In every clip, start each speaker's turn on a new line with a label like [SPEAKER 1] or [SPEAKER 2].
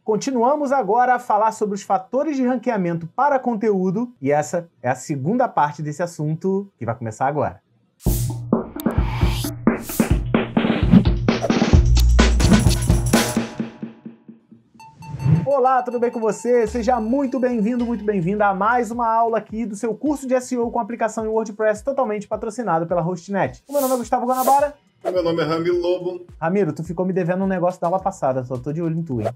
[SPEAKER 1] Continuamos agora a falar sobre os fatores de ranqueamento para conteúdo, e essa é a segunda parte desse assunto que vai começar agora. Olá, tudo bem com você? Seja muito bem-vindo, muito bem-vinda a mais uma aula aqui do seu curso de SEO com aplicação em WordPress totalmente patrocinado pela Hostnet. O meu nome é Gustavo Guanabara.
[SPEAKER 2] Meu nome é Ramiro Lobo.
[SPEAKER 1] Ramiro, tu ficou me devendo um negócio da aula passada, só tô de olho em tu, hein?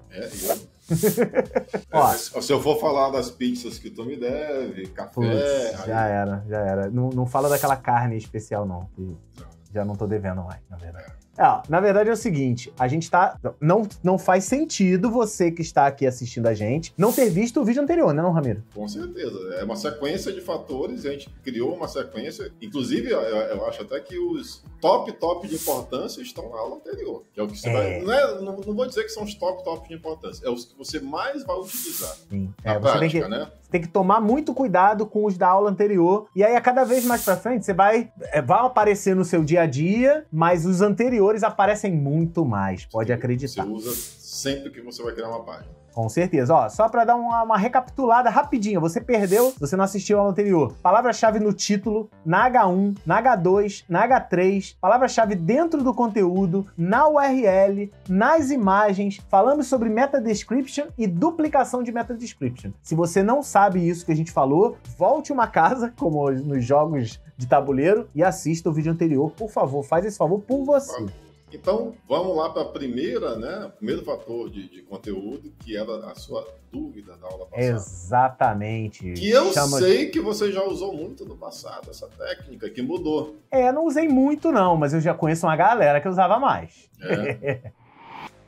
[SPEAKER 2] Ó, se eu for falar das pizzas que tu me deve, café...
[SPEAKER 1] Putz, já era. Não fala daquela carne especial, não. Já não tô devendo mais, na verdade. Na verdade é o seguinte, a gente tá... Não faz sentido você que está aqui assistindo a gente não ter visto o vídeo anterior, né, não, Ramiro?
[SPEAKER 2] Com certeza. É uma sequência de fatores, a gente criou uma sequência. Inclusive, eu acho até que os top de importância estão na aula anterior. Que é o que você vai... Não vou dizer que são os top de importância. É os que você mais vai utilizar.
[SPEAKER 1] Sim.
[SPEAKER 2] Na prática, né?
[SPEAKER 1] Você tem que tomar muito cuidado com os da aula anterior. E aí, a cada vez mais pra frente, você vai aparecer no seu dia a dia, mas os anteriores aparecem muito mais, pode acreditar.
[SPEAKER 2] Você usa sempre que você vai criar uma página.
[SPEAKER 1] Com certeza. Ó, só para dar uma recapitulada rapidinha, você perdeu, você não assistiu ao anterior. Palavra-chave no título, na H1, na H2, na H3, palavra-chave dentro do conteúdo, na URL, nas imagens, falamos sobre meta description e duplicação de meta description. Se você não sabe isso que a gente falou, volte uma casa, como nos jogos de tabuleiro, e assista o vídeo anterior, por favor, faz esse favor por você.
[SPEAKER 2] Então, vamos lá para a primeira, né? O primeiro fator de conteúdo, que era a sua dúvida da aula passada.
[SPEAKER 1] Exatamente.
[SPEAKER 2] Que eu sei que você já usou muito no passado, essa técnica que mudou.
[SPEAKER 1] Não usei muito não, mas eu já conheço uma galera que usava mais.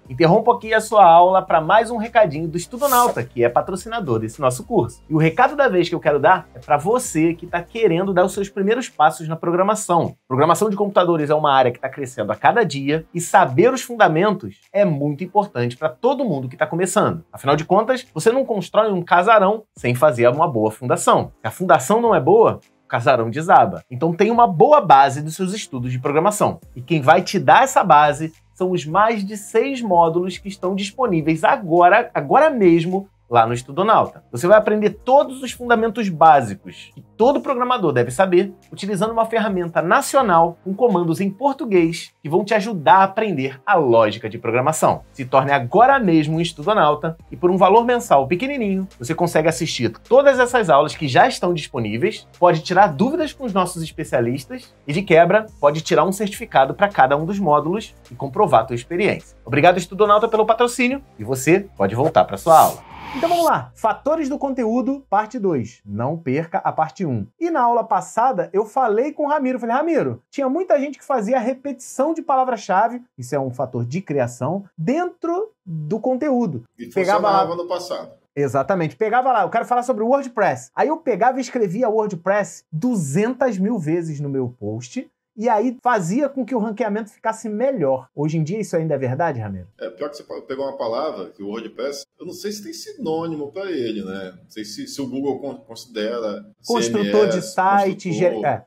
[SPEAKER 1] Interrompo aqui a sua aula para mais um recadinho do Estudonauta, que é patrocinador desse nosso curso. E o recado da vez que eu quero dar é para você que está querendo dar os seus primeiros passos na programação. Programação de computadores é uma área que está crescendo a cada dia e saber os fundamentos é muito importante para todo mundo que está começando. Afinal de contas, você não constrói um casarão sem fazer uma boa fundação. Se a fundação não é boa, o casarão desaba. Então tenha uma boa base dos seus estudos de programação. E quem vai te dar essa base são os mais de 6 módulos que estão disponíveis agora mesmo, lá no Estudonauta. Você vai aprender todos os fundamentos básicos que todo programador deve saber, utilizando uma ferramenta nacional com comandos em português que vão te ajudar a aprender a lógica de programação. Se torne agora mesmo um Estudonauta e por um valor mensal pequenininho, você consegue assistir todas essas aulas que já estão disponíveis, pode tirar dúvidas com os nossos especialistas e, de quebra, pode tirar um certificado para cada um dos módulos e comprovar a tua experiência. Obrigado, Estudonauta, pelo patrocínio e você pode voltar para sua aula. Então vamos lá, fatores do conteúdo, parte 2. Não perca a parte 1. E na aula passada eu falei com o Ramiro, falei, Ramiro, tinha muita gente que fazia repetição de palavra-chave, isso é um fator de criação, dentro do conteúdo.
[SPEAKER 2] E funcionava no passado.
[SPEAKER 1] Exatamente. Pegava lá, eu quero falar sobre o WordPress. Aí eu pegava e escrevia WordPress 200 mil vezes no meu post, e aí fazia com que o ranqueamento ficasse melhor. Hoje em dia isso ainda é verdade, Ramiro?
[SPEAKER 2] Pior que você pegou uma palavra, que o WordPress, eu não sei se tem sinônimo para ele, né? Não sei se o Google considera
[SPEAKER 1] construtor de site,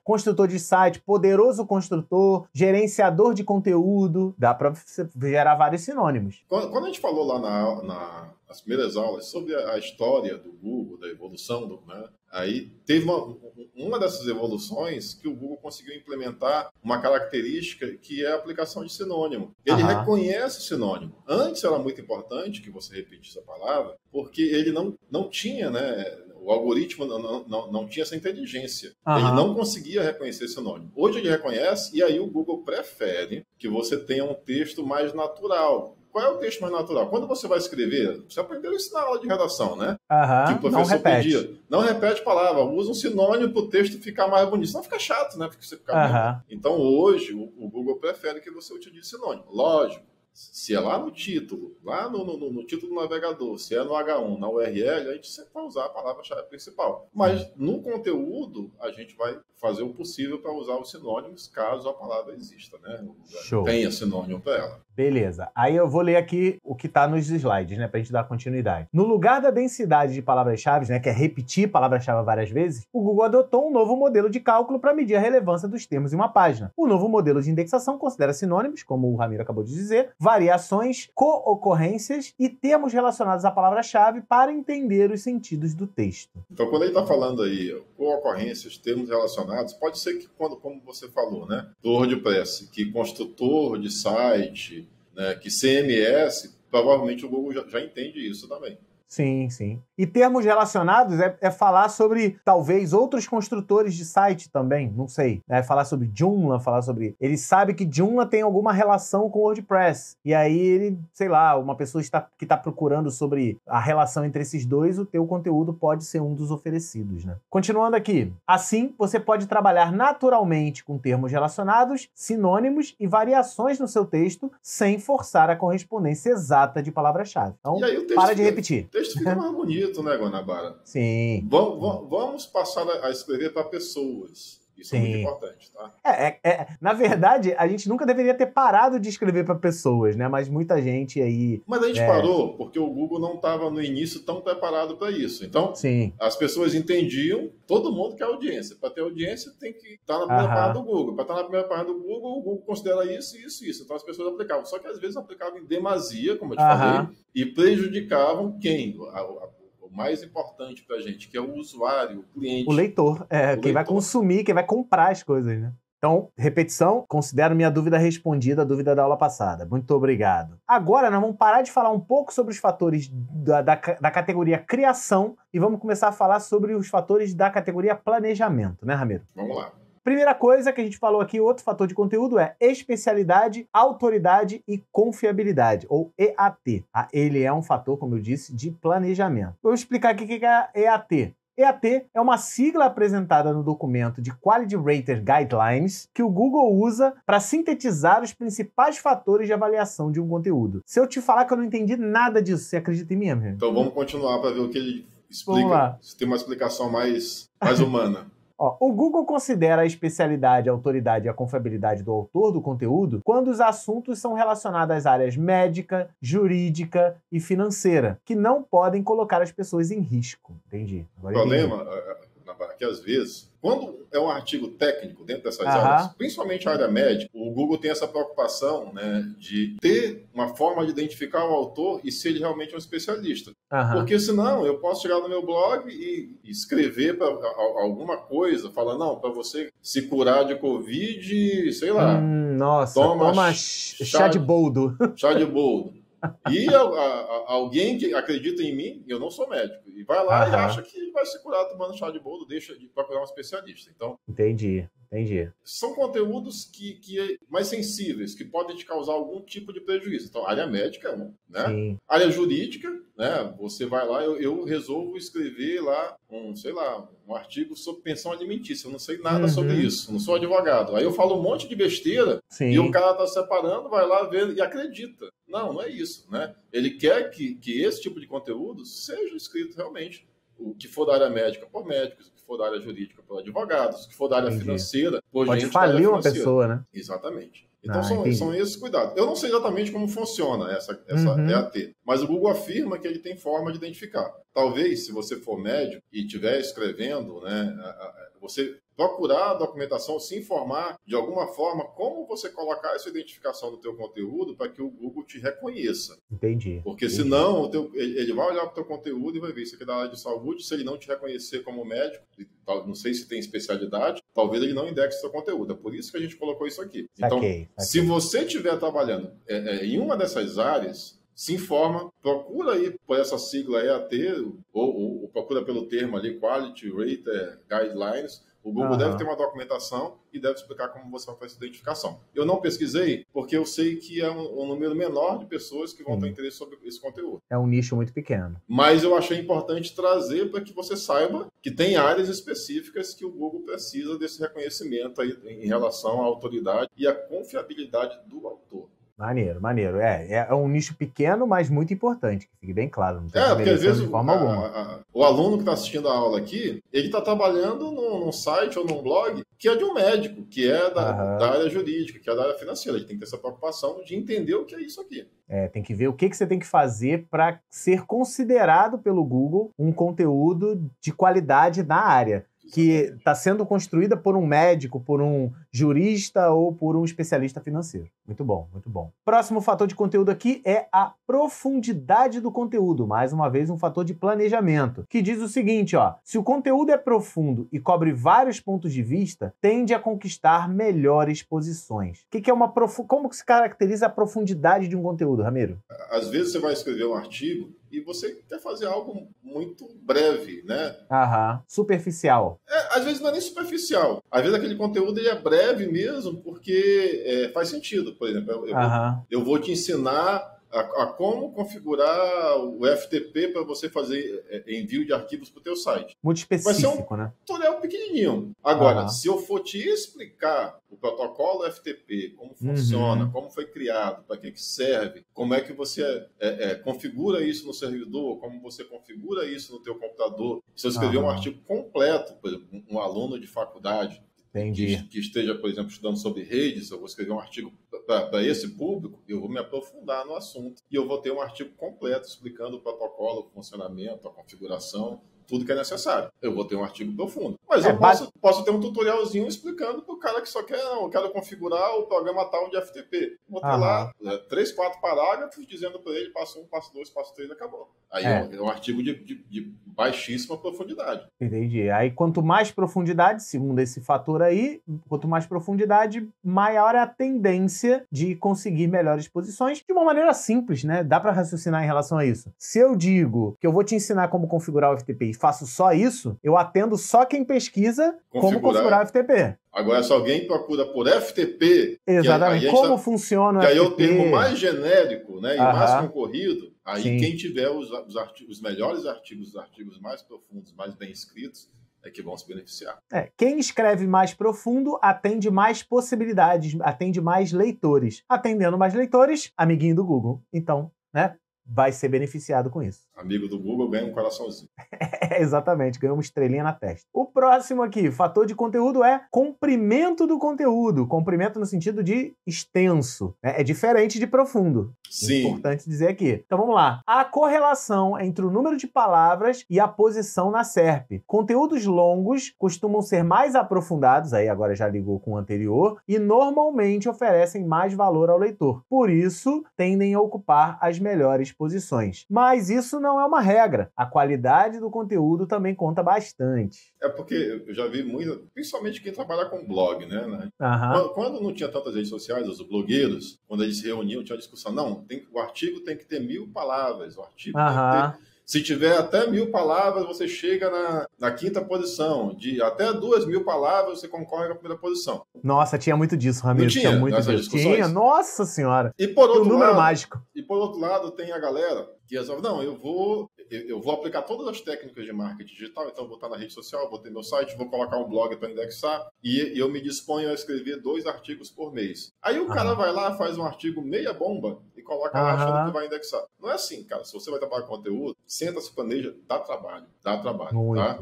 [SPEAKER 1] construtor de site, poderoso construtor, gerenciador de conteúdo, dá para gerar vários sinônimos.
[SPEAKER 2] Quando a gente falou lá nas primeiras aulas sobre a história do Google, da evolução do, né? Aí teve uma dessas evoluções que o Google conseguiu implementar uma característica que é a aplicação de sinônimo. Ele reconhece o sinônimo. Antes era muito importante que você repetisse a palavra, porque ele não tinha, né? O algoritmo não tinha essa inteligência. Ele não conseguia reconhecer sinônimo. Hoje ele reconhece e aí o Google prefere que você tenha um texto mais natural. Qual é o texto mais natural? Quando você vai escrever, você aprendeu isso na aula de redação, né? Que o professor pedia. Não repete palavra, usa um sinônimo para o texto ficar mais bonito. Senão fica chato, né? Porque você fica Então hoje o Google prefere que você utilize sinônimo. Lógico. Se é lá no título, lá no título do navegador, se é no H1, na URL, a gente sempre vai usar a palavra-chave principal. Mas no conteúdo, a gente vai fazer o possível para usar os sinônimos, caso a palavra exista, né? Tenha sinônimo para ela.
[SPEAKER 1] Beleza. Aí eu vou ler aqui o que está nos slides, né, para a gente dar continuidade. No lugar da densidade de palavras-chave, né, que é repetir palavra-chave várias vezes, o Google adotou um novo modelo de cálculo para medir a relevância dos termos em uma página. O novo modelo de indexação considera sinônimos, como o Ramiro acabou de dizer, variações, co-ocorrências e termos relacionados à palavra-chave para entender os sentidos do texto.
[SPEAKER 2] Então, quando ele está falando aí co-ocorrências, termos relacionados, pode ser que, como você falou, né, do WordPress, que construtor de site, né, que CMS, provavelmente o Google já entende isso também.
[SPEAKER 1] Sim, sim. E termos relacionados é falar sobre, talvez, outros construtores de site também, não sei. É falar sobre Joomla, falar sobre... Ele sabe que Joomla tem alguma relação com o WordPress. E aí ele, sei lá, uma pessoa que está procurando sobre a relação entre esses dois, o teu conteúdo pode ser um dos oferecidos, né? Continuando aqui. Assim, você pode trabalhar naturalmente com termos relacionados, sinônimos e variações no seu texto, sem forçar a correspondência exata de palavra-chave. Então, para de repetir.
[SPEAKER 2] O texto fica mais bonito, né, Guanabara?
[SPEAKER 1] Sim.
[SPEAKER 2] Vamos passar a escrever para pessoas. Isso é muito importante, tá?
[SPEAKER 1] Na verdade, a gente nunca deveria ter parado de escrever para pessoas, né? Mas muita gente aí...
[SPEAKER 2] Mas a gente parou porque o Google não estava no início tão preparado para isso. Então, as pessoas entendiam, todo mundo quer audiência. Para ter audiência, tem que estar na primeira página do Google. Para estar na primeira página do Google, o Google considera isso, isso, isso. Então, as pessoas aplicavam. Só que, às vezes, aplicavam em demasia, como eu te falei, e prejudicavam quem? O mais importante para a gente, que é o usuário, o cliente.
[SPEAKER 1] O leitor, quem vai consumir, quem vai comprar as coisas, né? Então, repetição, considero minha dúvida respondida, a dúvida da aula passada. Muito obrigado. Agora, nós vamos parar de falar um pouco sobre os fatores da categoria criação e vamos começar a falar sobre os fatores da categoria planejamento, né, Ramiro?
[SPEAKER 2] Vamos lá.
[SPEAKER 1] Primeira coisa que a gente falou aqui, outro fator de conteúdo é especialidade, autoridade e confiabilidade, ou EAT. Ele é um fator, como eu disse, de planejamento. Vou explicar aqui o que é EAT. EAT é uma sigla apresentada no documento de Quality Rater Guidelines que o Google usa para sintetizar os principais fatores de avaliação de um conteúdo. Se eu te falar que eu não entendi nada disso, você acredita em mim, amigo?
[SPEAKER 2] Então vamos continuar para ver o que ele explica. Se tem uma explicação mais humana.
[SPEAKER 1] O Google considera a especialidade, a autoridade e a confiabilidade do autor do conteúdo quando os assuntos são relacionados às áreas médica, jurídica e financeira, que não podem colocar as pessoas em risco. Entendi.
[SPEAKER 2] O problema é que, às vezes, quando é um artigo técnico dentro dessas áreas, principalmente a área médica, o Google tem essa preocupação, né, de ter uma forma de identificar o autor e se ele realmente é um especialista. Porque senão eu posso chegar no meu blog e escrever alguma coisa, falar, não, para você se curar de Covid, sei lá.
[SPEAKER 1] Toma chá de boldo.
[SPEAKER 2] Chá de boldo. E alguém que acredita em mim, eu não sou médico, e vai lá e acha que vai se curar tomando chá de boldo, deixa de procurar um especialista. Então,
[SPEAKER 1] Entendi.
[SPEAKER 2] São conteúdos que mais sensíveis, que podem te causar algum tipo de prejuízo. Então, área médica é um, né?
[SPEAKER 1] Sim.
[SPEAKER 2] Área jurídica, né? Você vai lá, eu resolvo escrever lá um artigo sobre pensão alimentícia. Eu não sei nada sobre isso, não sou advogado. Aí eu falo um monte de besteira e o cara tá separando, vai lá ver e acredita. Não é isso, né? Ele quer que esse tipo de conteúdo seja escrito realmente. O que for da área médica por médicos, o que for da área jurídica por advogados, o que for da área financeira por
[SPEAKER 1] Pode
[SPEAKER 2] gente da área
[SPEAKER 1] falir uma
[SPEAKER 2] financeira.
[SPEAKER 1] Pessoa, né?
[SPEAKER 2] Exatamente. Então são esses cuidados. Eu não sei exatamente como funciona essa EAT, mas o Google afirma que ele tem forma de identificar. Talvez, se você for médico e estiver escrevendo, né, você procurar a documentação, se informar de alguma forma como você colocar essa identificação no teu conteúdo para que o Google te reconheça.
[SPEAKER 1] Entendi.
[SPEAKER 2] Porque senão ele vai olhar para o teu conteúdo e vai ver isso aqui é da área de saúde. Se ele não te reconhecer como médico, não sei se tem especialidade, talvez ele não indexe o teu conteúdo. É por isso que a gente colocou isso aqui. Então, se você estiver trabalhando em uma dessas áreas, se informa, procura aí por essa sigla EAT, ou procura pelo termo ali, Quality Rater Guidelines. O Google deve ter uma documentação e deve explicar como você vai fazer essa identificação. Eu não pesquisei porque eu sei que é um número menor de pessoas que vão ter interesse sobre esse conteúdo.
[SPEAKER 1] É um nicho muito pequeno.
[SPEAKER 2] Mas eu achei importante trazer para que você saiba que tem áreas específicas que o Google precisa desse reconhecimento aí em relação à autoridade e à confiabilidade do autor.
[SPEAKER 1] Maneiro. É um nicho pequeno, mas muito importante, que fique bem claro. Não tem
[SPEAKER 2] porque às vezes
[SPEAKER 1] de forma alguma.
[SPEAKER 2] O aluno que está assistindo a aula aqui, ele está trabalhando num site ou num blog que é de um médico, que é da área jurídica, que é da área financeira. Ele tem que ter essa preocupação de entender o que é isso aqui.
[SPEAKER 1] Tem que ver o que você tem que fazer para ser considerado pelo Google um conteúdo de qualidade na área. que está sendo construída por um médico, por um jurista ou por um especialista financeiro. Muito bom, muito bom. Próximo fator de conteúdo aqui é a profundidade do conteúdo. Mais uma vez, um fator de planejamento, que diz o seguinte, ó: se o conteúdo é profundo e cobre vários pontos de vista, tende a conquistar melhores posições. O que é como que se caracteriza a profundidade de um conteúdo, Ramiro?
[SPEAKER 2] Às vezes você vai escrever um artigo e você quer fazer algo muito breve, né?
[SPEAKER 1] Aham, superficial.
[SPEAKER 2] Às vezes não é nem superficial. Às vezes aquele conteúdo ele é breve mesmo porque faz sentido. Por exemplo, eu vou te ensinar a como configurar o FTP para você fazer envio de arquivos para o teu site.
[SPEAKER 1] Muito específico,
[SPEAKER 2] né? Tutorial pequenininho. Agora, se eu for te explicar o protocolo FTP, como funciona, como foi criado, para que serve, como é que você configura isso no servidor, como você configura isso no teu computador. Se eu escrever um artigo completo, por exemplo, um aluno de faculdade, que esteja, por exemplo, estudando sobre redes, eu vou escrever um artigo para esse público, eu vou me aprofundar no assunto e eu vou ter um artigo completo explicando o protocolo, o funcionamento, a configuração, tudo que é necessário. Eu vou ter um artigo profundo. Mas eu posso ter um tutorialzinho explicando para o cara que só quer, eu quero configurar o programa tal de FTP. Vou ter lá 3, 4 parágrafos dizendo para ele, passo 1, passo 2, passo 3, acabou. Aí é um artigo de baixíssima profundidade.
[SPEAKER 1] Entendi. Aí quanto mais profundidade, segundo esse fator aí, quanto mais profundidade, maior é a tendência de conseguir melhores posições de uma maneira simples, né? Dá para raciocinar em relação a isso. Se eu digo que eu vou te ensinar como configurar o FTP e faço só isso, eu atendo só quem pesquisa como configurar o FTP.
[SPEAKER 2] Agora, se alguém procura por FTP...
[SPEAKER 1] Exatamente. Como funciona o FTP?
[SPEAKER 2] Que aí é o termo mais genérico, né, e mais concorrido. Aí quem tiver os melhores artigos, os artigos mais profundos, mais bem escritos, é que vão se beneficiar.
[SPEAKER 1] Quem escreve mais profundo atende mais possibilidades, atende mais leitores. Atendendo mais leitores, amiguinho do Google. Então, né, vai ser beneficiado com isso.
[SPEAKER 2] Amigo do Google ganha um coraçãozinho.
[SPEAKER 1] Exatamente, ganha uma estrelinha na testa. O próximo aqui, fator de conteúdo, é comprimento do conteúdo. Comprimento no sentido de extenso, né? É diferente de profundo.
[SPEAKER 2] Sim.
[SPEAKER 1] É importante dizer aqui. Então vamos lá. A correlação entre o número de palavras e a posição na SERP. Conteúdos longos costumam ser mais aprofundados, aí agora já ligou com o anterior, e normalmente oferecem mais valor ao leitor. Por isso, tendem a ocupar as melhores posições. Mas isso não é uma regra. A qualidade do conteúdo também conta bastante.
[SPEAKER 2] É porque eu já vi muito, principalmente quem trabalha com blog, né? Quando não tinha tantas redes sociais, os blogueiros, quando eles se reuniam, tinha uma discussão. Não, o artigo tem que ter 1000 palavras. O artigo tem que ter... Se tiver até 1000 palavras, você chega na quinta posição. De até 2000 palavras, você concorre na primeira posição.
[SPEAKER 1] Nossa, tinha muito disso, Ramiro.
[SPEAKER 2] Tinha
[SPEAKER 1] muito disso. Tinha, nossa senhora.
[SPEAKER 2] E por outro
[SPEAKER 1] número
[SPEAKER 2] lado,
[SPEAKER 1] mágico.
[SPEAKER 2] E por outro lado, tem a galera que resolve, não, eu vou aplicar todas as técnicas de marketing digital, então eu vou estar na rede social, vou ter meu site, vou colocar um blog para indexar e eu me disponho a escrever 2 artigos por mês. Aí o cara vai lá, faz um artigo meia bomba e coloca lá achando que vai indexar. Não é assim, cara. Se você vai trabalhar com conteúdo, senta, se planeja, dá trabalho,
[SPEAKER 1] muito.
[SPEAKER 2] Tá?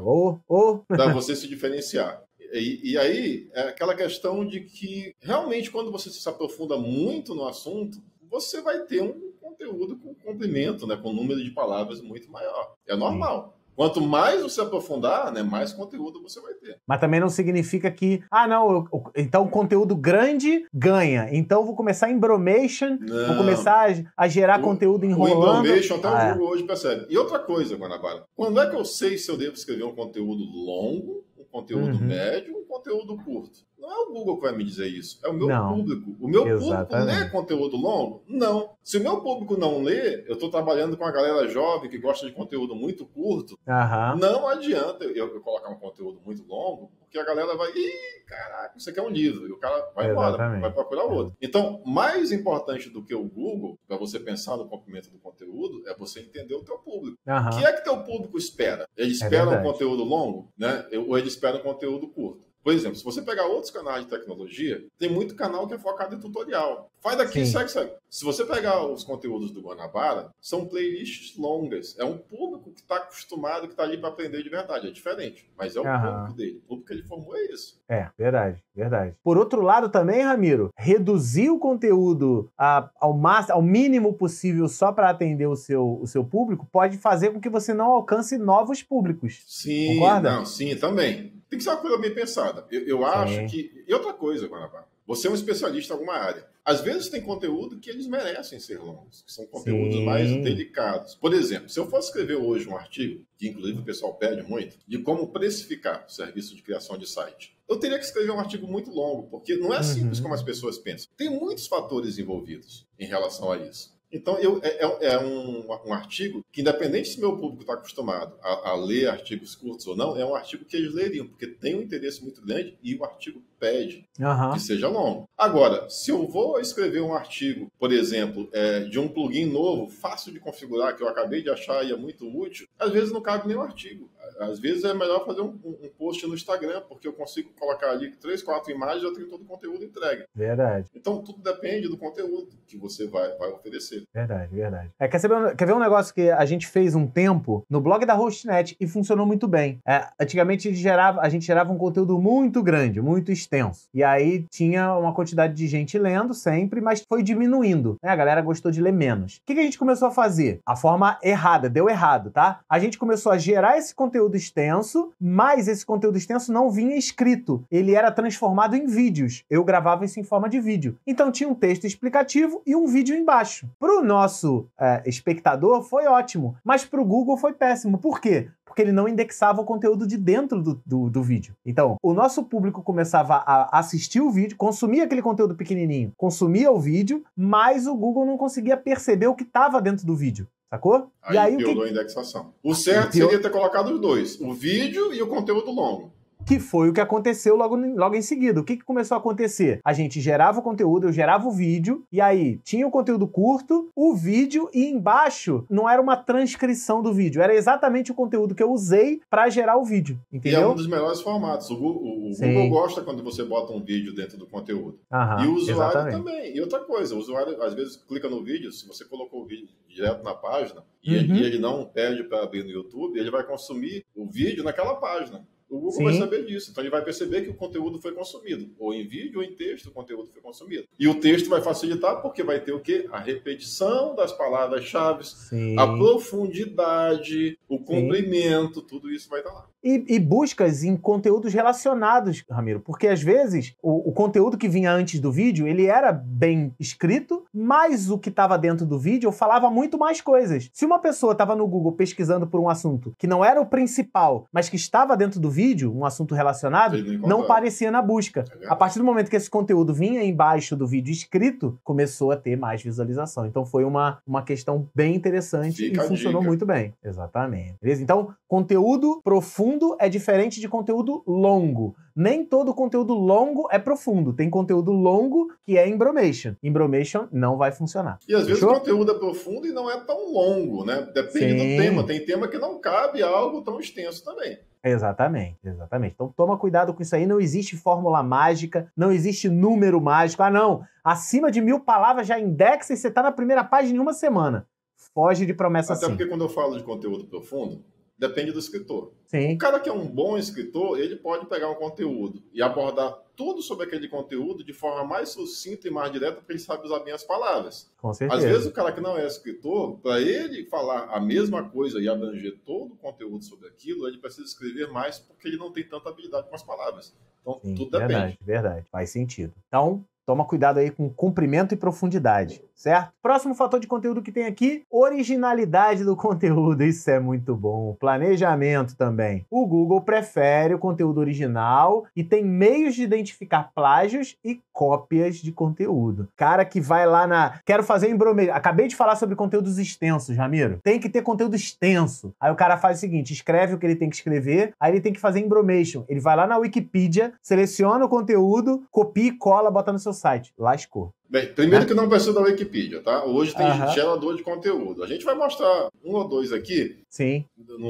[SPEAKER 2] Pra você se diferenciar. E aí, é aquela questão de que realmente quando você se aprofunda muito no assunto, você vai ter um conteúdo com comprimento, né, com um número de palavras muito maior. É normal. Quanto mais você aprofundar, né, mais conteúdo você vai ter.
[SPEAKER 1] Mas também não significa que, então o conteúdo grande ganha. Então eu vou começar em bromation, vou começar a gerar conteúdo enrolando.
[SPEAKER 2] O bromation até o Google hoje percebe. E outra coisa, Guanabara, quando é que eu sei se eu devo escrever um conteúdo longo, um conteúdo médio, um conteúdo curto? Não é o Google que vai me dizer isso, é o meu público. O meu público lê conteúdo longo? Não. Se o meu público não lê, eu estou trabalhando com a galera jovem que gosta de conteúdo muito curto, não adianta eu colocar um conteúdo muito longo, porque a galera vai, caraca, isso aqui é um livro, e o cara vai embora, vai procurar outro. Então, mais importante do que o Google, para você pensar no comprimento do conteúdo, é você entender o teu público. O que é que teu público espera? Ele espera um conteúdo longo, né? Ou ele espera um conteúdo curto? Por exemplo, se você pegar outros canais de tecnologia, tem muito canal que é focado em tutorial. Faz daqui, segue. Se você pegar os conteúdos do Guanabara, são playlists longas. É um público que está acostumado, que está ali para aprender de verdade. É diferente, mas é o público dele. O público que ele formou é isso.
[SPEAKER 1] Verdade. Por outro lado também, Ramiro, reduzir o conteúdo ao mínimo possível só para atender o seu público pode fazer com que você não alcance novos públicos.
[SPEAKER 2] Sim,
[SPEAKER 1] concorda?
[SPEAKER 2] Sim, também. tem que ser uma coisa bem pensada. Eu acho que... E outra coisa, Guanabara, você é um especialista em alguma área. Às vezes tem conteúdo que eles merecem ser longos, que são conteúdos mais delicados. Por exemplo, se eu fosse escrever hoje um artigo, que inclusive o pessoal pede muito, de como precificar o serviço de criação de site, eu teria que escrever um artigo muito longo, porque não é simples como as pessoas pensam. Tem muitos fatores envolvidos em relação a isso. Então, é um artigo que, independente se meu público está acostumado a ler artigos curtos ou não, é um artigo que eles leriam, porque tem um interesse muito grande e o artigo pede que seja longo. Agora, se eu vou escrever um artigo, por exemplo, de um plugin novo, fácil de configurar, que eu acabei de achar e é muito útil, às vezes não cabe nem o artigo. Às vezes é melhor fazer um post no Instagram, porque eu consigo colocar ali 3, 4 imagens e eu tenho todo o conteúdo entregue.
[SPEAKER 1] Verdade.
[SPEAKER 2] Então, tudo depende do conteúdo que você vai oferecer.
[SPEAKER 1] Verdade, verdade. Quer ver um negócio que a gente fez um tempo no blog da Hostnet e funcionou muito bem? Antigamente a gente gerava um conteúdo muito grande, muito extenso. E aí tinha uma quantidade de gente lendo sempre, mas foi diminuindo, né? A galera gostou de ler menos. O que a gente começou a fazer? A forma errada, deu errado, tá? A gente começou a gerar esse conteúdo extenso, mas esse conteúdo extenso não vinha escrito. Ele era transformado em vídeos. Eu gravava isso em forma de vídeo. Então tinha um texto explicativo e um vídeo embaixo. Pro nosso espectador foi ótimo, mas pro Google foi péssimo. Por quê? Porque ele não indexava o conteúdo de dentro do vídeo. Então, o nosso público começava a assistir o vídeo, consumia aquele conteúdo pequenininho, consumia o vídeo, mas o Google não conseguia perceber o que estava dentro do vídeo. Sacou?
[SPEAKER 2] Aí piorou a indexação. O certo seria ter colocado os dois, o vídeo e o conteúdo longo.
[SPEAKER 1] Que foi o que aconteceu logo em seguida. O que começou a acontecer? A gente gerava o conteúdo, eu gerava o vídeo, e aí tinha o conteúdo curto, o vídeo, e embaixo não era uma transcrição do vídeo, era exatamente o conteúdo que eu usei para gerar o vídeo, entendeu?
[SPEAKER 2] E é um dos melhores formatos. O Google gosta quando você bota um vídeo dentro do conteúdo. E o usuário também. E outra coisa, o usuário às vezes clica no vídeo, se você colocou o vídeo direto na página, e ele não pede para abrir no YouTube, ele vai consumir o vídeo naquela página. O Google vai saber disso, então ele vai perceber que o conteúdo foi consumido, ou em vídeo ou em texto o conteúdo foi consumido. E o texto vai facilitar porque vai ter o quê? A repetição das palavras-chave, a profundidade, o comprimento, tudo isso vai estar lá.
[SPEAKER 1] E buscas em conteúdos relacionados, Ramiro, porque às vezes o conteúdo que vinha antes do vídeo, ele era bem escrito, mas o que estava dentro do vídeo falava muito mais coisas. Se uma pessoa estava no Google pesquisando por um assunto que não era o principal, mas que estava dentro do vídeo, um assunto relacionado, não aparecia na busca. A partir do momento que esse conteúdo vinha embaixo do vídeo escrito, começou a ter mais visualização. Então foi uma questão bem interessante e funcionou muito bem. Exatamente. Beleza? Então, conteúdo profundo é diferente de conteúdo longo. Nem todo conteúdo longo é profundo. Tem conteúdo longo que é embromation. Embromation não vai funcionar.
[SPEAKER 2] E às vezes o conteúdo é profundo e não é tão longo, né? Depende do tema. Tem tema que não cabe algo tão extenso também.
[SPEAKER 1] Exatamente, exatamente. Então toma cuidado com isso aí. Não existe fórmula mágica, não existe número mágico. Ah, não. Acima de 1000 palavras já indexa e você tá na primeira página em uma semana. Foge de promessa assim.
[SPEAKER 2] Até porque quando eu falo de conteúdo profundo, depende do escritor.
[SPEAKER 1] Sim.
[SPEAKER 2] O cara que é um bom escritor, ele pode pegar um conteúdo e abordar tudo sobre aquele conteúdo de forma mais sucinta e mais direta, porque ele sabe usar bem as palavras.
[SPEAKER 1] Com certeza.
[SPEAKER 2] Às vezes o cara que não é escritor, para ele falar a mesma coisa e abranger todo o conteúdo sobre aquilo, ele precisa escrever mais porque ele não tem tanta habilidade com as palavras. Então, tudo depende.
[SPEAKER 1] Verdade. Faz sentido. Então, toma cuidado aí com comprimento e profundidade, certo? Próximo fator de conteúdo que tem aqui, originalidade do conteúdo. Isso é muito bom. Planejamento também. O Google prefere o conteúdo original e tem meios de identificar plágios e cópias de conteúdo. Cara que vai lá quero fazer embromation. Acabei de falar sobre conteúdos extensos, Ramiro. Tem que ter conteúdo extenso. Aí o cara faz o seguinte, escreve o que ele tem que escrever, aí ele tem que fazer embromation. Ele vai lá na Wikipedia, seleciona o conteúdo, copia e cola, bota no seu site. Lascou.
[SPEAKER 2] Bem, primeiro que não precisa da Wikipedia, tá? Hoje tem gerador de conteúdo. A gente vai mostrar um ou dois aqui.
[SPEAKER 1] Sim.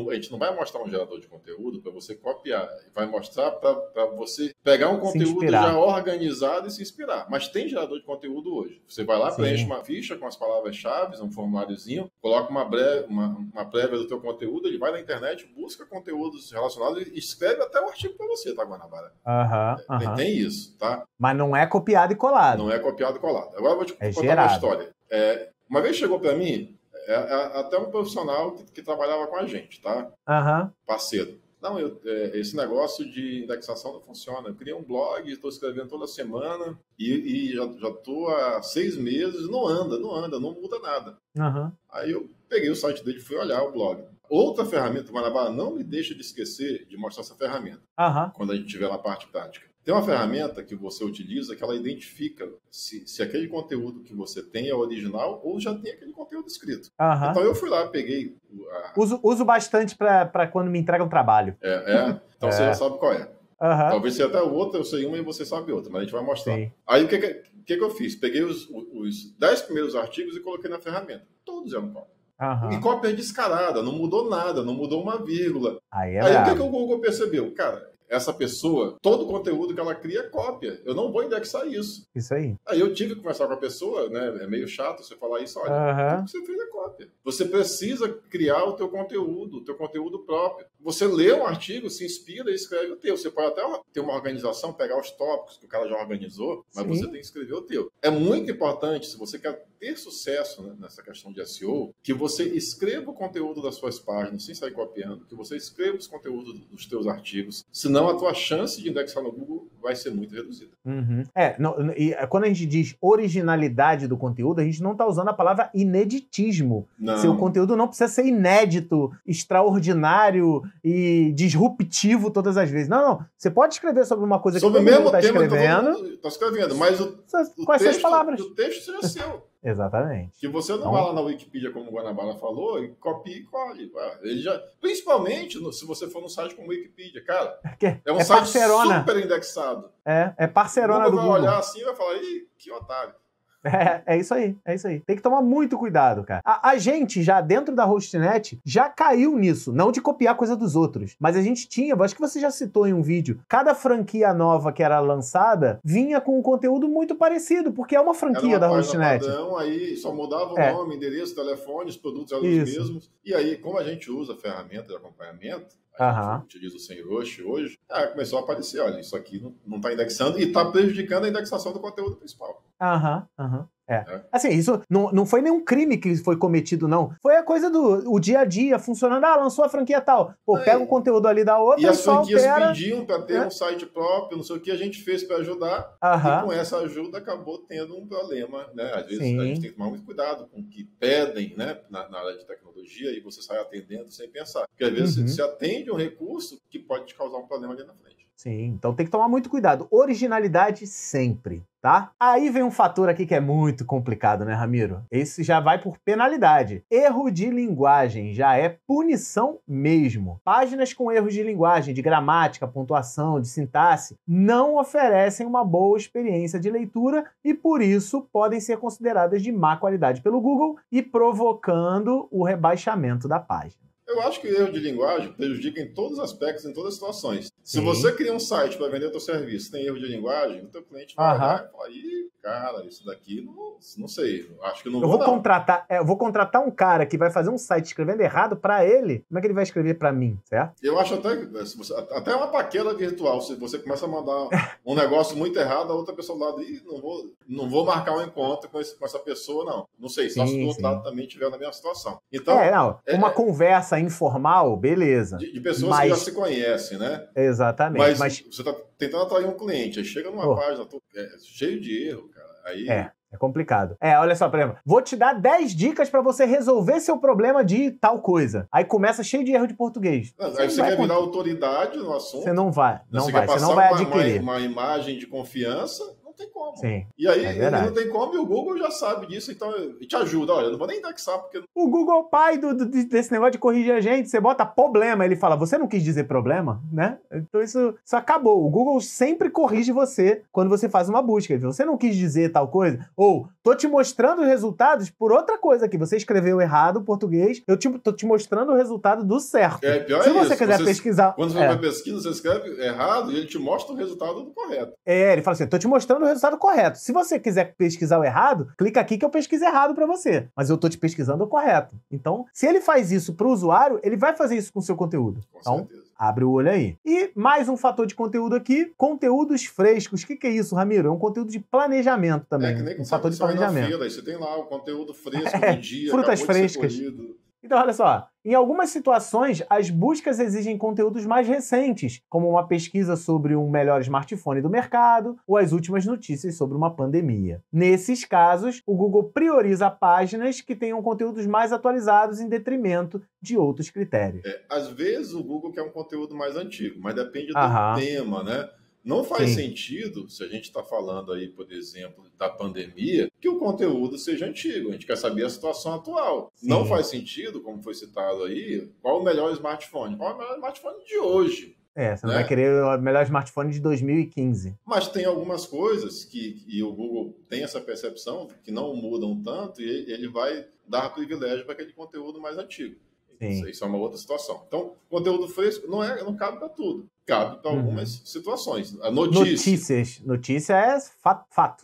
[SPEAKER 2] A gente não vai mostrar um gerador de conteúdo para você copiar. Vai mostrar para você pegar um conteúdo já organizado e se inspirar. Mas tem gerador de conteúdo hoje. Você vai lá, preenche uma ficha com as palavras-chave, um formuláriozinho, coloca uma prévia do teu conteúdo, ele vai na internet, busca conteúdos relacionados e escreve até o artigo para você, tá, Guanabara? Tem isso, tá?
[SPEAKER 1] Mas não é copiado e colado.
[SPEAKER 2] Não é copiado e colado. Agora eu vou te contar uma história. Uma vez chegou para mim, até um profissional que trabalhava com a gente, tá? Parceiro. Não, esse negócio de indexação não funciona. Eu criei um blog, estou escrevendo toda semana e já estou há 6 meses, não anda, não muda nada.
[SPEAKER 1] Uhum.
[SPEAKER 2] Aí eu peguei o site dele e fui olhar o blog. Outra ferramenta, Guanabara, não me deixa de esquecer de mostrar essa ferramenta, quando a gente estiver na parte prática. Tem uma ferramenta que você utiliza que ela identifica se aquele conteúdo que você tem é original ou já tem aquele conteúdo escrito. Então eu fui lá, peguei...
[SPEAKER 1] Uso bastante para quando me entrega um trabalho.
[SPEAKER 2] Então você já sabe qual é. Talvez seja até outra, eu sei uma e você sabe outra, mas a gente vai mostrar. Sim. Aí o que eu fiz? Peguei os 10 primeiros artigos e coloquei na ferramenta. Todos eram cópia. E cópia descarada, não mudou nada, não mudou uma vírgula. Aí o que o Google percebeu? Cara, essa pessoa, todo o conteúdo que ela cria é cópia. Eu não vou indexar isso.
[SPEAKER 1] Isso aí.
[SPEAKER 2] Aí eu tive que conversar com a pessoa, né? É meio chato você falar isso. Olha, tudo que você fez é cópia. Você precisa criar o teu conteúdo próprio. Você lê um artigo, se inspira e escreve o teu. Você pode até ter uma organização, pegar os tópicos que o cara já organizou, mas você tem que escrever o teu. É muito importante, se você quer ter sucesso, né, nessa questão de SEO, que você escreva o conteúdo das suas páginas sem sair copiando, que você escreva os conteúdos dos teus artigos, senão a tua chance de indexar no Google vai ser muito reduzida.
[SPEAKER 1] E quando a gente diz originalidade do conteúdo, a gente não está usando a palavra ineditismo.
[SPEAKER 2] Não.
[SPEAKER 1] Seu conteúdo não precisa ser inédito, extraordinário e disruptivo todas as vezes. Não. Você pode escrever sobre uma coisa
[SPEAKER 2] sobre
[SPEAKER 1] que todo mundo está escrevendo.
[SPEAKER 2] Está escrevendo, mas o texto seja seu.
[SPEAKER 1] Exatamente.
[SPEAKER 2] Que você não vai lá na Wikipedia, como o Guanabara falou, e copia e colhe. Principalmente se você for num site como o Wikipedia, cara. É um site parcerona. Super indexado.
[SPEAKER 1] É parcerona do Google.
[SPEAKER 2] Vai olhar assim e vai falar, ih, que otário.
[SPEAKER 1] É isso aí. Tem que tomar muito cuidado, cara. A gente já, dentro da Hostnet, já caiu nisso. Não de copiar coisa dos outros. Mas a gente tinha, acho que você já citou em um vídeo, cada franquia nova que era lançada vinha com um conteúdo muito parecido, porque é uma franquia da Hostnet.
[SPEAKER 2] Aí só mudava o nome, endereço, telefone, os produtos eram os mesmos. E aí, como a gente usa a ferramenta de acompanhamento, a gente utiliza o SEMrush hoje, começou a aparecer, olha, isso aqui não está indexando e está prejudicando a indexação do conteúdo principal.
[SPEAKER 1] Assim, isso não foi nenhum crime que foi cometido, não. Foi a coisa do dia a dia funcionando. Lançou a franquia tal. Pega o conteúdo ali da outra
[SPEAKER 2] e as franquias pediam para ter um site próprio, não sei o que a gente fez para ajudar. E com essa ajuda acabou tendo um problema, né? Às vezes a gente tem que tomar muito cuidado com o que pedem, né? Na área de tecnologia e você sai atendendo sem pensar. Porque às vezes você atende um recurso que pode te causar um problema ali na frente.
[SPEAKER 1] Sim, então tem que tomar muito cuidado. Originalidade sempre, tá? Aí vem um fator aqui que é muito complicado, né, Ramiro? Esse já vai por penalidade. Erro de linguagem já é punição mesmo. Páginas com erros de linguagem, de gramática, pontuação, de sintaxe, não oferecem uma boa experiência de leitura e, por isso, podem ser consideradas de má qualidade pelo Google e provocando o rebaixamento da página.
[SPEAKER 2] Eu acho que o erro de linguagem prejudica em todos os aspectos, em todas as situações. Se você cria um site para vender o seu serviço, tem erro de linguagem, o teu cliente vai olhar e falar, ih, cara, isso daqui não sei, acho que não vou
[SPEAKER 1] Eu vou contratar um cara que vai fazer um site escrevendo errado para ele, como é que ele vai escrever para mim, certo?
[SPEAKER 2] Eu acho até uma paquera virtual, se você começa a mandar um negócio muito errado, a outra pessoa do lado, ih, não vou marcar um encontro com essa pessoa, não sei, só se do outro lado também estiver na mesma situação. Então,
[SPEAKER 1] uma conversa informal, beleza.
[SPEAKER 2] De pessoas que já se conhecem, né?
[SPEAKER 1] Exatamente.
[SPEAKER 2] Mas você está tentando atrair um cliente, aí chega numa página cheio de erro, cara. Aí...
[SPEAKER 1] É complicado. Olha só, por exemplo, vou te dar 10 dicas para você resolver seu problema de tal coisa. Aí começa cheio de erro de português.
[SPEAKER 2] Aí você quer virar autoridade no assunto.
[SPEAKER 1] Você não vai. Você
[SPEAKER 2] não
[SPEAKER 1] vai adquirir.
[SPEAKER 2] Uma imagem de confiança. Não tem como.
[SPEAKER 1] Sim,
[SPEAKER 2] e aí não tem como e o Google já sabe disso, então te ajuda. Olha, eu não vou nem indexar porque...
[SPEAKER 1] O Google é o pai desse negócio de corrigir a gente. Você bota problema, ele fala, você não quis dizer problema, né? Então isso acabou. O Google sempre corrige você quando você faz uma busca. Ele fala, você não quis dizer tal coisa? Ou, tô te mostrando os resultados por outra coisa que você escreveu errado em português, tô te mostrando o resultado do certo.
[SPEAKER 2] Pior
[SPEAKER 1] Se você quiser pesquisar...
[SPEAKER 2] Quando você vai pesquisa, você escreve errado e ele te mostra o resultado do correto.
[SPEAKER 1] Ele fala assim, tô te mostrando o resultado correto. Se você quiser pesquisar o errado, clica aqui que eu pesquiso errado para você. Mas eu tô te pesquisando o correto. Então, se ele faz isso para o usuário, ele vai fazer isso com o seu conteúdo.
[SPEAKER 2] Com certeza.
[SPEAKER 1] Abre o olho aí. E mais um fator de conteúdo aqui, conteúdos frescos. O que é isso, Ramiro? É um conteúdo de planejamento também.
[SPEAKER 2] Que nem
[SPEAKER 1] um fator de planejamento.
[SPEAKER 2] Feira, aí você tem lá o conteúdo fresco do dia.
[SPEAKER 1] Frutas frescas. Então, olha só, em algumas situações, as buscas exigem conteúdos mais recentes, como uma pesquisa sobre um melhor smartphone do mercado ou as últimas notícias sobre uma pandemia. Nesses casos, o Google prioriza páginas que tenham conteúdos mais atualizados em detrimento de outros critérios.
[SPEAKER 2] Às vezes o Google quer um conteúdo mais antigo, mas depende do tema, né? Não faz sentido, se a gente está falando aí, por exemplo, da pandemia, que o conteúdo seja antigo. A gente quer saber a situação atual. Sim. Não faz sentido, como foi citado aí, qual o melhor smartphone? Qual é o melhor smartphone de hoje?
[SPEAKER 1] Você não vai querer o melhor smartphone de 2015.
[SPEAKER 2] Mas tem algumas coisas que o Google tem essa percepção, que não mudam tanto, e ele vai dar privilégio para aquele conteúdo mais antigo. Isso é uma outra situação. Então, conteúdo fresco não cabe para tudo. Cabe para algumas situações. A
[SPEAKER 1] Notícia é fato.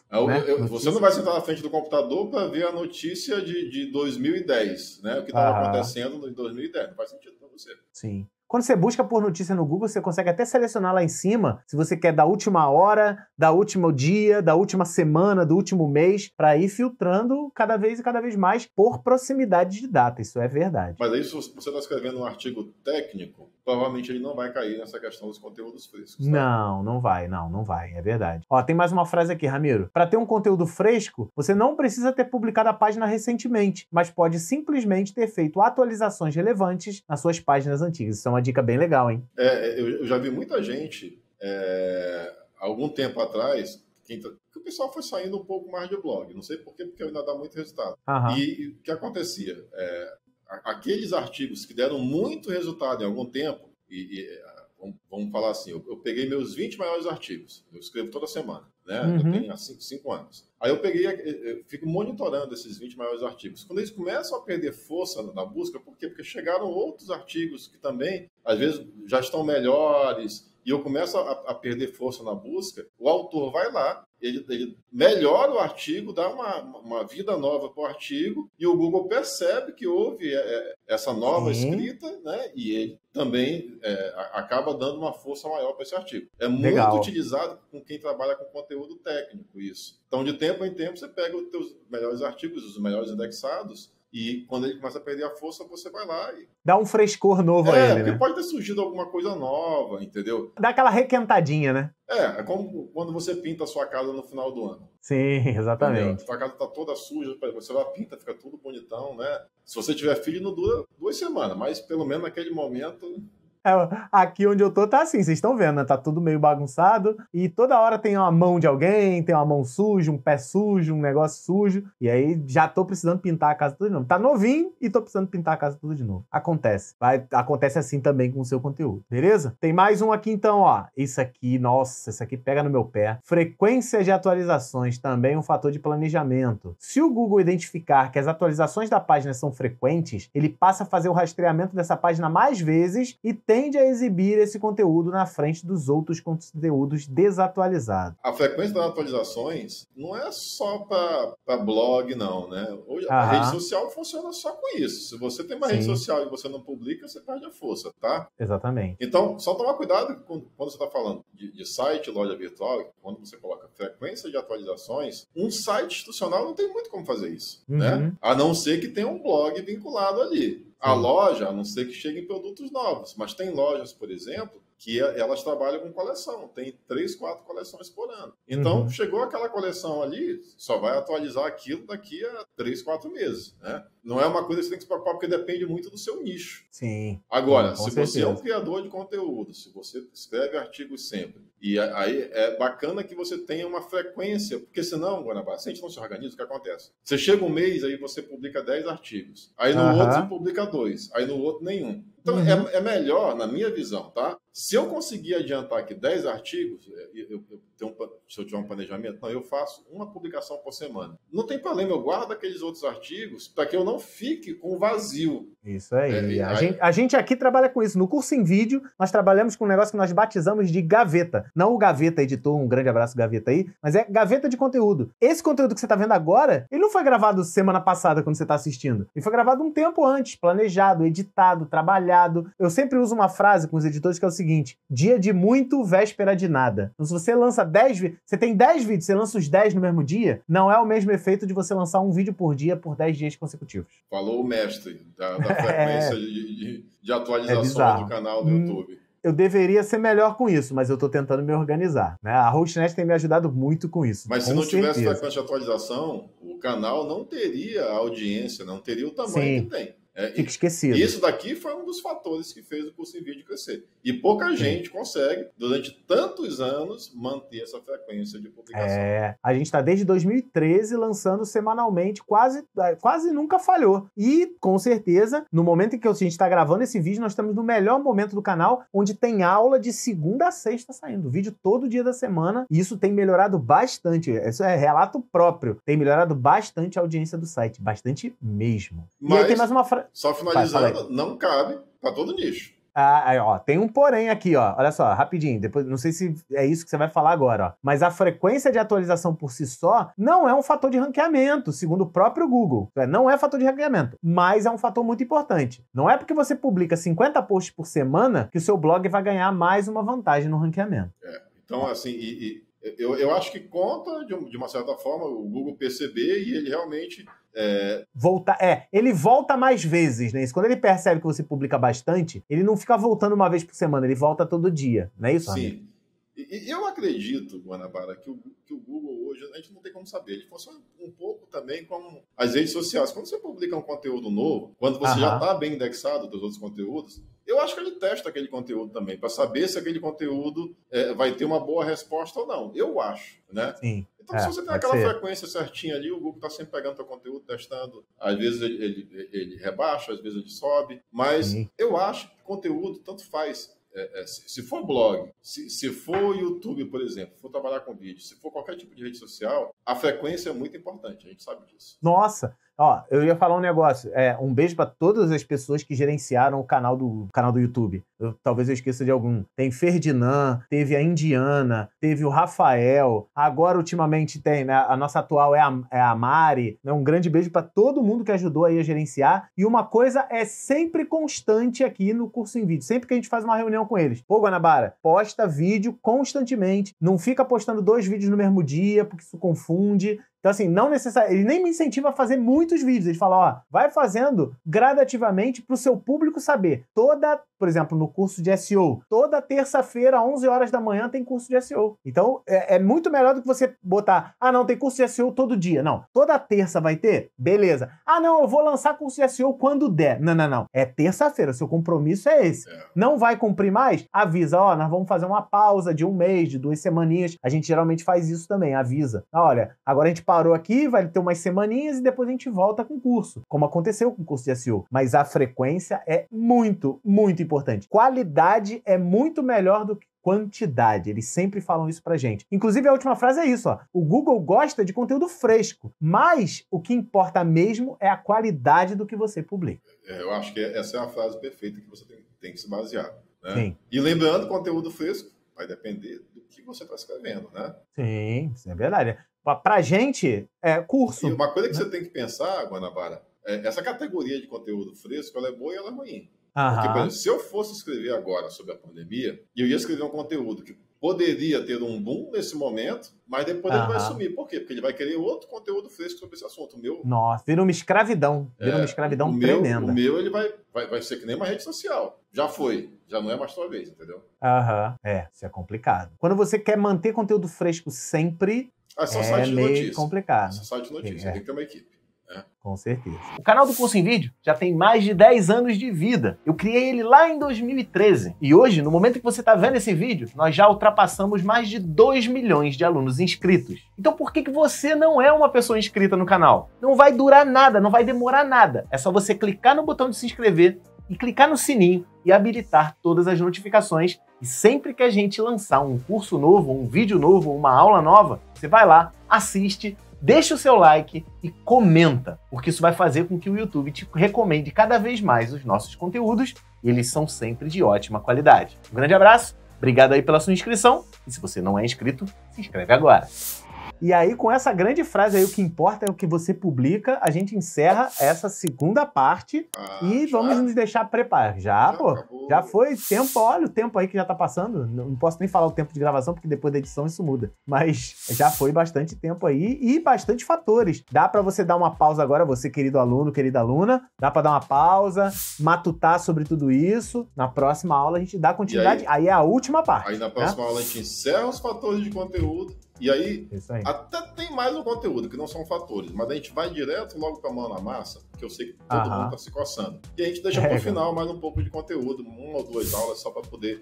[SPEAKER 2] Você não vai sentar na frente do computador para ver a notícia de 2010, né? O que estava acontecendo em 2010. Não faz sentido para você.
[SPEAKER 1] Sim. Quando você busca por notícia no Google, você consegue até selecionar lá em cima se você quer da última hora, da último dia, da última semana, do último mês, para ir filtrando cada vez mais por proximidade de data. Isso é verdade.
[SPEAKER 2] Mas aí, se você está escrevendo um artigo técnico, provavelmente ele não vai cair nessa questão dos conteúdos frescos. Tá?
[SPEAKER 1] Não vai. É verdade. Ó, tem mais uma frase aqui, Ramiro. Para ter um conteúdo fresco, você não precisa ter publicado a página recentemente, mas pode simplesmente ter feito atualizações relevantes nas suas páginas antigas. Isso é uma dica bem legal, hein?
[SPEAKER 2] Eu já vi muita gente, algum tempo atrás, que o pessoal foi saindo um pouco mais de blog. Não sei porquê, porque ainda dá muito resultado. E o que acontecia? Aqueles artigos que deram muito resultado em algum tempo, vamos falar assim, eu peguei meus 20 maiores artigos, eu escrevo toda semana, né? Eu tenho há 5 anos. Aí eu fico monitorando esses 20 maiores artigos. Quando eles começam a perder força na busca, por quê? Porque chegaram outros artigos que também, às vezes, já estão melhores, e eu começo a perder força na busca, o autor vai lá, ele melhora o artigo, dá uma vida nova para o artigo, e o Google percebe que houve essa nova escrita, né? E ele também acaba dando uma força maior para esse artigo. É muito utilizado com quem trabalha com conteúdo técnico, isso. Então, de tempo em tempo, você pega os teus melhores artigos, os melhores indexados, e quando ele começa a perder a força, você vai lá e...
[SPEAKER 1] Dá um frescor novo a ele,
[SPEAKER 2] porque
[SPEAKER 1] né?
[SPEAKER 2] pode ter surgido alguma coisa nova, entendeu?
[SPEAKER 1] Dá aquela requentadinha, né?
[SPEAKER 2] É como quando você pinta a sua casa no final do ano.
[SPEAKER 1] Sim, exatamente.
[SPEAKER 2] A sua casa tá toda suja, você vai pinta, fica tudo bonitão, né? Se você tiver filho, não dura 2 semanas, mas pelo menos naquele momento...
[SPEAKER 1] Aqui onde eu tô tá assim, vocês estão vendo, né? Tá tudo meio bagunçado e toda hora tem uma mão de alguém, tem uma mão suja, um pé sujo, um negócio sujo, e aí já tô precisando pintar a casa tudo de novo. Tá novinho e tô precisando pintar a casa tudo de novo. Acontece. Acontece assim também com o seu conteúdo, beleza? Tem mais um aqui então, ó. Isso aqui, nossa, isso aqui pega no meu pé. Frequência de atualizações, também um fator de planejamento. Se o Google identificar que as atualizações da página são frequentes, ele passa a fazer o rastreamento dessa página mais vezes e tende a exibir esse conteúdo na frente dos outros conteúdos desatualizados.
[SPEAKER 2] A frequência das atualizações não é só para blog, não, né? Hoje, a rede social funciona só com isso. Se você tem uma rede social e você não publica, você perde a força, tá?
[SPEAKER 1] Exatamente.
[SPEAKER 2] Então, só tomar cuidado quando você está falando de site, loja virtual, quando você coloca frequência de atualizações, um site institucional não tem muito como fazer isso, né? A não ser que tenha um blog vinculado ali. A loja, a não ser que cheguem produtos novos, mas tem lojas, por exemplo, que elas trabalham com coleção, tem 3, 4 coleções por ano. Então, chegou aquela coleção ali, só vai atualizar aquilo daqui a 3, 4 meses, né? Não é uma coisa que você tem que se preocupar, porque depende muito do seu nicho.
[SPEAKER 1] Sim.
[SPEAKER 2] Agora, se você é um criador de conteúdo, se você escreve artigos sempre, e aí é bacana que você tenha uma frequência, porque senão, Guanabara, se a gente não se organiza, o que acontece? Você chega um mês, aí você publica 10 artigos, aí no outro você publica 2, aí no outro nenhum. Então, é melhor, na minha visão, tá? Se eu conseguir adiantar aqui 10 artigos, se eu tiver um planejamento, eu faço uma publicação por semana. Não tem problema, eu guardo aqueles outros artigos para que eu não fique com vazio.
[SPEAKER 1] Isso aí. A gente aqui trabalha com isso. No curso em vídeo, nós trabalhamos com um negócio que nós batizamos de gaveta. Não o Gaveta Editor, um grande abraço Gaveta aí, mas é gaveta de conteúdo. Esse conteúdo que você está vendo agora, ele não foi gravado semana passada quando você está assistindo. Ele foi gravado um tempo antes, planejado, editado, trabalhado. Eu sempre uso uma frase com os editores que é o seguinte: dia de muito, véspera de nada. Então, se você lança 10 vídeos, você tem 10 vídeos, você lança os 10 no mesmo dia, não é o mesmo efeito de você lançar um vídeo por dia por 10 dias consecutivos.
[SPEAKER 2] Falou o mestre da frequência de atualização do canal do YouTube.
[SPEAKER 1] Eu deveria ser melhor com isso, mas eu tô tentando me organizar, né? A Hostnet tem me ajudado muito com isso.
[SPEAKER 2] Mas se não tivesse frequência de atualização, o canal não teria a audiência, não teria o tamanho que tem.
[SPEAKER 1] Fica esquecido.
[SPEAKER 2] Isso daqui foi um dos fatores que fez o Curso em Vídeo crescer. E pouca gente consegue, durante tantos anos, manter essa frequência de publicação.
[SPEAKER 1] A gente está desde 2013 lançando semanalmente, quase nunca falhou. E, com certeza, no momento em que a gente está gravando esse vídeo, nós estamos no melhor momento do canal, onde tem aula de segunda a sexta saindo. Vídeo todo dia da semana. E isso tem melhorado bastante. Isso é relato próprio. Tem melhorado bastante a audiência do site. Bastante mesmo.
[SPEAKER 2] Mas,
[SPEAKER 1] e aí tem mais uma frase.
[SPEAKER 2] Só finalizando, não cabe para todo nicho.
[SPEAKER 1] Tem um porém aqui, ó. Olha só, rapidinho. Depois, não sei se é isso que você vai falar agora, ó. Mas a frequência de atualização por si só não é um fator de ranqueamento, segundo o próprio Google. Não é fator de ranqueamento, mas é um fator muito importante. Não é porque você publica 50 posts por semana que o seu blog vai ganhar mais uma vantagem no ranqueamento.
[SPEAKER 2] Então, assim, eu acho que conta, de uma certa forma, o Google perceber e ele realmente...
[SPEAKER 1] Ele volta mais vezes, né? Quando ele percebe que você publica bastante, ele não fica voltando uma vez por semana, ele volta todo dia, não é isso?
[SPEAKER 2] Sim.
[SPEAKER 1] Amigo?
[SPEAKER 2] E eu acredito, Guanabara, que o Google hoje, a gente não tem como saber, ele funciona um pouco também como as redes sociais. Quando você publica um conteúdo novo, quando você já está bem indexado dos outros conteúdos, eu acho que ele testa aquele conteúdo também, para saber se aquele conteúdo vai ter uma boa resposta ou não. Eu acho, né?
[SPEAKER 1] Sim.
[SPEAKER 2] Então, se você tem aquela frequência certinha ali, o Google está sempre pegando seu conteúdo, testando. Às vezes ele rebaixa, às vezes ele sobe. Mas eu acho que conteúdo tanto faz. Se for blog, se for YouTube, por exemplo, for trabalhar com vídeo, se for qualquer tipo de rede social, a frequência é muito importante, a gente sabe disso.
[SPEAKER 1] Nossa! Ó, eu ia falar um negócio. Um beijo para todas as pessoas que gerenciaram o canal do YouTube. Talvez eu esqueça de algum. Tem Ferdinand, teve a Indiana, teve o Rafael. Agora, ultimamente, tem, né? A nossa atual é a Mari. Né? Um grande beijo para todo mundo que ajudou aí a gerenciar. E uma coisa é sempre constante aqui no Curso em Vídeo. Sempre que a gente faz uma reunião com eles. Pô, Guanabara, posta vídeo constantemente. Não fica postando 2 vídeos no mesmo dia, porque isso confunde. Então, assim, não necessariamente... Ele nem me incentiva a fazer muitos vídeos. Ele fala, ó, vai fazendo gradativamente para o seu público saber. Por exemplo, no curso de SEO, toda terça-feira, 11 horas da manhã, tem curso de SEO. Então, é muito melhor do que você botar, não, tem curso de SEO todo dia. Não, toda terça vai ter? Beleza. Não, eu vou lançar curso de SEO quando der. Não. É terça-feira, seu compromisso é esse. Não vai cumprir mais? Avisa, nós vamos fazer uma pausa de 1 mês, de 2 semaninhas. A gente geralmente faz isso também, avisa. Olha, agora a gente parou aqui, vai ter umas semaninhas e depois a gente volta com o curso, como aconteceu com o curso de SEO. Mas a frequência é muito, muito importante. Qualidade é muito melhor do que quantidade. Eles sempre falam isso pra gente. Inclusive, a última frase é isso, ó. O Google gosta de conteúdo fresco, mas o que importa mesmo é a qualidade do que você publica.
[SPEAKER 2] Eu acho que essa é a frase perfeita que você tem que se basear. Né?
[SPEAKER 1] Sim.
[SPEAKER 2] E lembrando, conteúdo fresco vai depender do que você está escrevendo, né?
[SPEAKER 1] Sim, isso é verdade. Pra gente, é curso.
[SPEAKER 2] E uma coisa que você tem que pensar, Guanabara, essa categoria de conteúdo fresco, ela é boa e ela é ruim. Porque, por exemplo, se eu fosse escrever agora sobre a pandemia, eu ia escrever um conteúdo que poderia ter um boom nesse momento, mas depois ele vai sumir. Por quê? Porque ele vai querer outro conteúdo fresco sobre esse assunto.
[SPEAKER 1] Nossa, vira uma escravidão. Vira uma escravidão tremenda.
[SPEAKER 2] O meu, ele vai ser que nem uma rede social. Já foi. Já não é mais sua vez, entendeu?
[SPEAKER 1] Isso é complicado. Quando você quer manter conteúdo fresco sempre,
[SPEAKER 2] é
[SPEAKER 1] meio complicado.
[SPEAKER 2] Esse site de notícia, tem que ter uma equipe.
[SPEAKER 1] Com certeza. O canal do Curso em Vídeo já tem mais de 10 anos de vida. Eu criei ele lá em 2013. E hoje, no momento que você está vendo esse vídeo, nós já ultrapassamos mais de 2 milhões de alunos inscritos. Então por que você não é uma pessoa inscrita no canal? Não vai durar nada, não vai demorar nada. É só você clicar no botão de se inscrever e clicar no sininho e habilitar todas as notificações. E sempre que a gente lançar um curso novo, um vídeo novo, uma aula nova, você vai lá, assiste, deixa o seu like e comenta, porque isso vai fazer com que o YouTube te recomende cada vez mais os nossos conteúdos e eles são sempre de ótima qualidade. Um grande abraço, obrigado aí pela sua inscrição e se você não é inscrito, se inscreve agora. E aí, com essa grande frase aí, o que importa é o que você publica, a gente encerra essa segunda parte e vamos nos deixar preparar. Já, pô.
[SPEAKER 2] Acabou.
[SPEAKER 1] Já foi tempo, olha o tempo aí que já tá passando. Não posso nem falar o tempo de gravação, porque depois da edição isso muda. Mas já foi bastante tempo aí e bastante fatores. Dá pra você dar uma pausa agora, você querido aluno, querida aluna. Dá pra dar uma pausa, matutar sobre tudo isso. Na próxima aula a gente dá continuidade. Aí é a última parte.
[SPEAKER 2] Aí na próxima aula a gente encerra os fatores de conteúdo. E aí, até tem mais um conteúdo, que não são fatores, mas a gente vai direto logo com a mão na massa, que eu sei que todo mundo está se coçando. E a gente deixa para o final mais um pouco de conteúdo, 1 ou 2 aulas, só para poder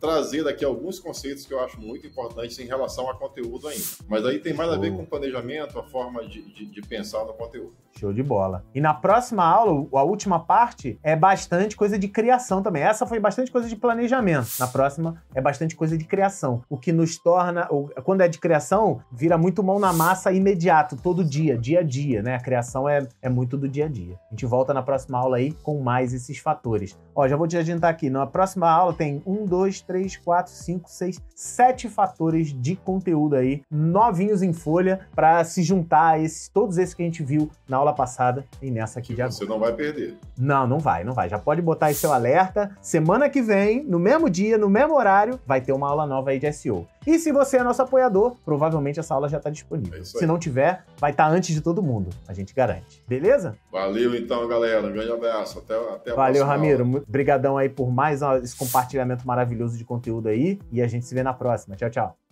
[SPEAKER 2] trazer daqui alguns conceitos que eu acho muito importantes em relação a conteúdo ainda. Mas aí tem mais a ver com planejamento, a forma de pensar no conteúdo.
[SPEAKER 1] Show de bola. E na próxima aula, a última parte, é bastante coisa de criação também. Essa foi bastante coisa de planejamento. Na próxima, é bastante coisa de criação. O que nos torna... Quando é de criação, vira muito mão na massa imediato, todo dia, dia a dia, né? A criação é muito do dia a dia. A gente volta na próxima aula aí com mais esses fatores. Ó, já vou te adiantar aqui. Na próxima aula tem 1, 2, 3, 4, 5, 6, 7 fatores de conteúdo aí, novinhos em folha, para se juntar a todos esses que a gente viu na aula passada e nessa aqui de agora.
[SPEAKER 2] Você não vai perder.
[SPEAKER 1] Não vai. Já pode botar aí seu alerta. Semana que vem, no mesmo dia, no mesmo horário, vai ter uma aula nova aí de SEO. E se você é nosso apoiador, provavelmente essa aula já está disponível. Se não tiver, vai estar antes de todo mundo. A gente garante. Beleza?
[SPEAKER 2] Valeu então, galera. Um grande abraço. Até a próxima.
[SPEAKER 1] Valeu, Ramiro. Obrigadão aí por mais esse compartilhamento maravilhoso de conteúdo aí. E a gente se vê na próxima. Tchau, tchau.